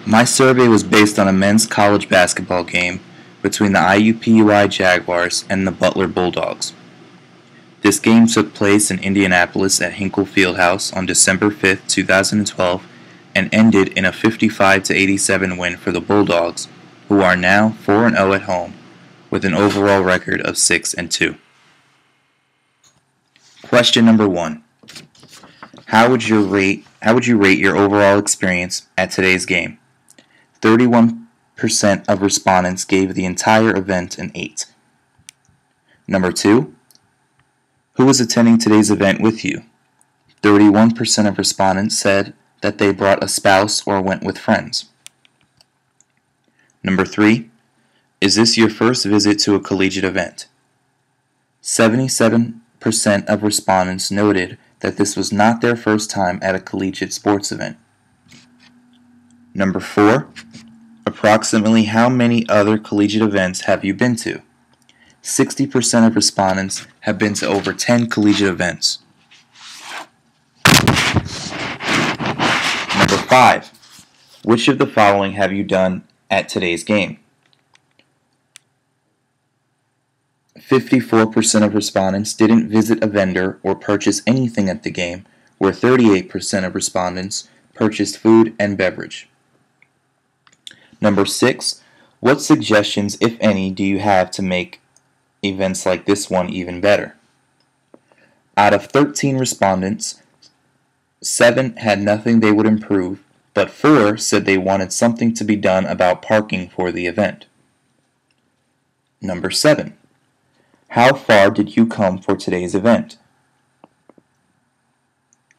My survey was based on a men's college basketball game between the IUPUI Jaguars and the Butler Bulldogs. This game took place in Indianapolis at Hinkle Fieldhouse on December 5, 2012, and ended in a 55-87 win for the Bulldogs, who are now 4-0 at home, with an overall record of 6-2. Question number 1. How would you rate your overall experience at today's game? 31% of respondents gave the entire event an 8. Number 2. Who was attending today's event with you? 31% of respondents said that they brought a spouse or went with friends. Number 3. Is this your first visit to a collegiate event? 77% of respondents noted that this was not their first time at a collegiate sports event. Number 4. Approximately how many other collegiate events have you been to? 60% of respondents have been to over 10 collegiate events. Number 5. Which of the following have you done at today's game? 54% of respondents didn't visit a vendor or purchase anything at the game, where 38% of respondents purchased food and beverage. Number 6. What suggestions, if any, do you have to make events like this one even better? Out of 13 respondents, 7 had nothing they would improve, but 4 said they wanted something to be done about parking for the event. Number 7. How far did you come for today's event?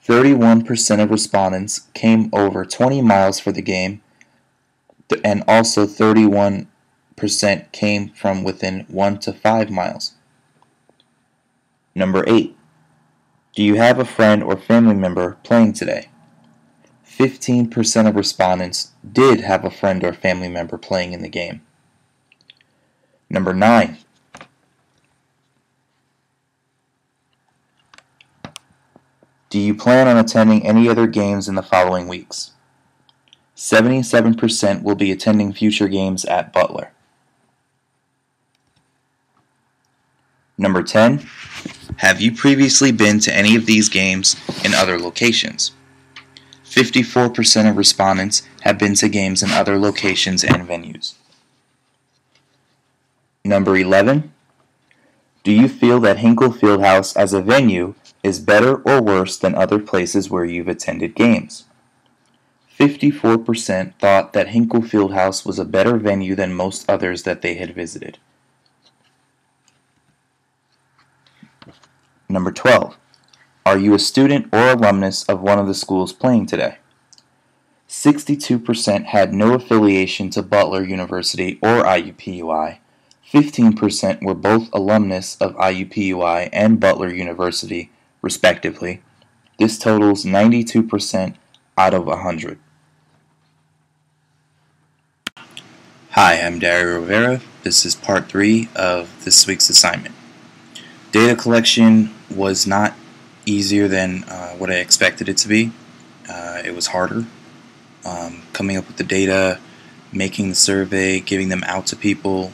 31% of respondents came over 20 miles for the game, and also 31% came from within 1 to 5 miles. Number 8. Do you have a friend or family member playing today? 15% of respondents did have a friend or family member playing in the game. Number 9. Do you plan on attending any other games in the following weeks? 77% will be attending future games at Butler. Number 10. Have you previously been to any of these games in other locations? 54% of respondents have been to games in other locations and venues. Number 11. Do you feel that Hinkle Fieldhouse as a venue is better or worse than other places where you've attended games? 54% thought that Hinkle Fieldhouse was a better venue than most others that they had visited. Number 12. Are you a student or alumnus of one of the schools playing today? 62% had no affiliation to Butler University or IUPUI. 15% were both alumnus of IUPUI and Butler University, respectively. This totals 92% out of 100. Hi, I'm Dario Rivera. This is part 3 of this week's assignment. Data collection was not easier than what I expected it to be. It was harder. Coming up with the data, making the survey, giving them out to people.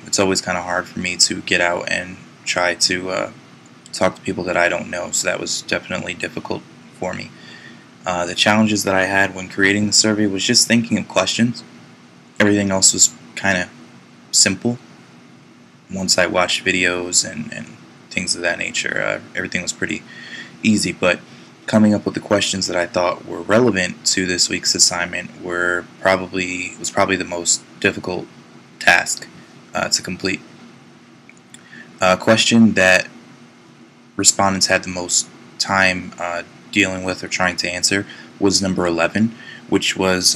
It's always kind of hard for me to get out and try to talk to people that I don't know, so that was definitely difficult for me. The challenges that I had when creating the survey was just thinking of questions. Everything else was kind of simple. Once I watched videos and things of that nature, everything was pretty easy, but coming up with the questions that I thought were relevant to this week's assignment was probably the most difficult task to complete. A question that respondents had the most time dealing with or trying to answer was number 11, which was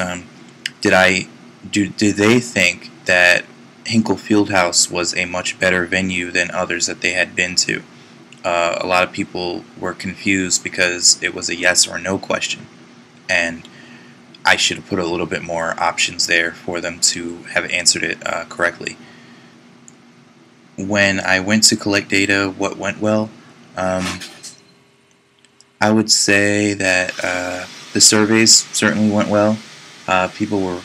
did they think that Hinkle Fieldhouse was a much better venue than others that they had been to? A lot of people were confused because it was a yes or no question, and I should have put a little bit more options there for them to have answered it correctly. When I went to collect data, what went well? I would say that the surveys certainly went well. People were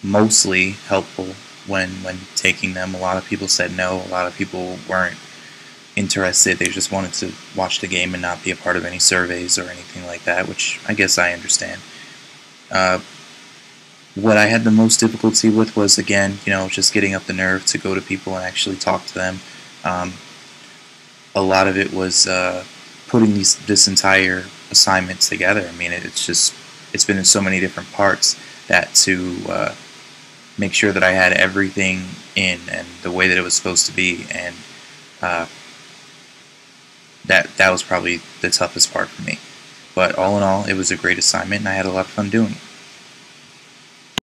mostly helpful when taking them. A lot of people said no. A lot of people weren't interested. They just wanted to watch the game and not be a part of any surveys or anything like that, which I guess I understand. Uh, what I had the most difficulty with was, again, just getting up the nerve to go to people and actually talk to them. Um, a lot of it was putting this entire assignment together. I mean, it's been in so many different parts that to make sure that I had everything in and the way that it was supposed to be, and uh, that was probably the toughest part for me. But all in all, it was a great assignment, and I had a lot of fun doing it.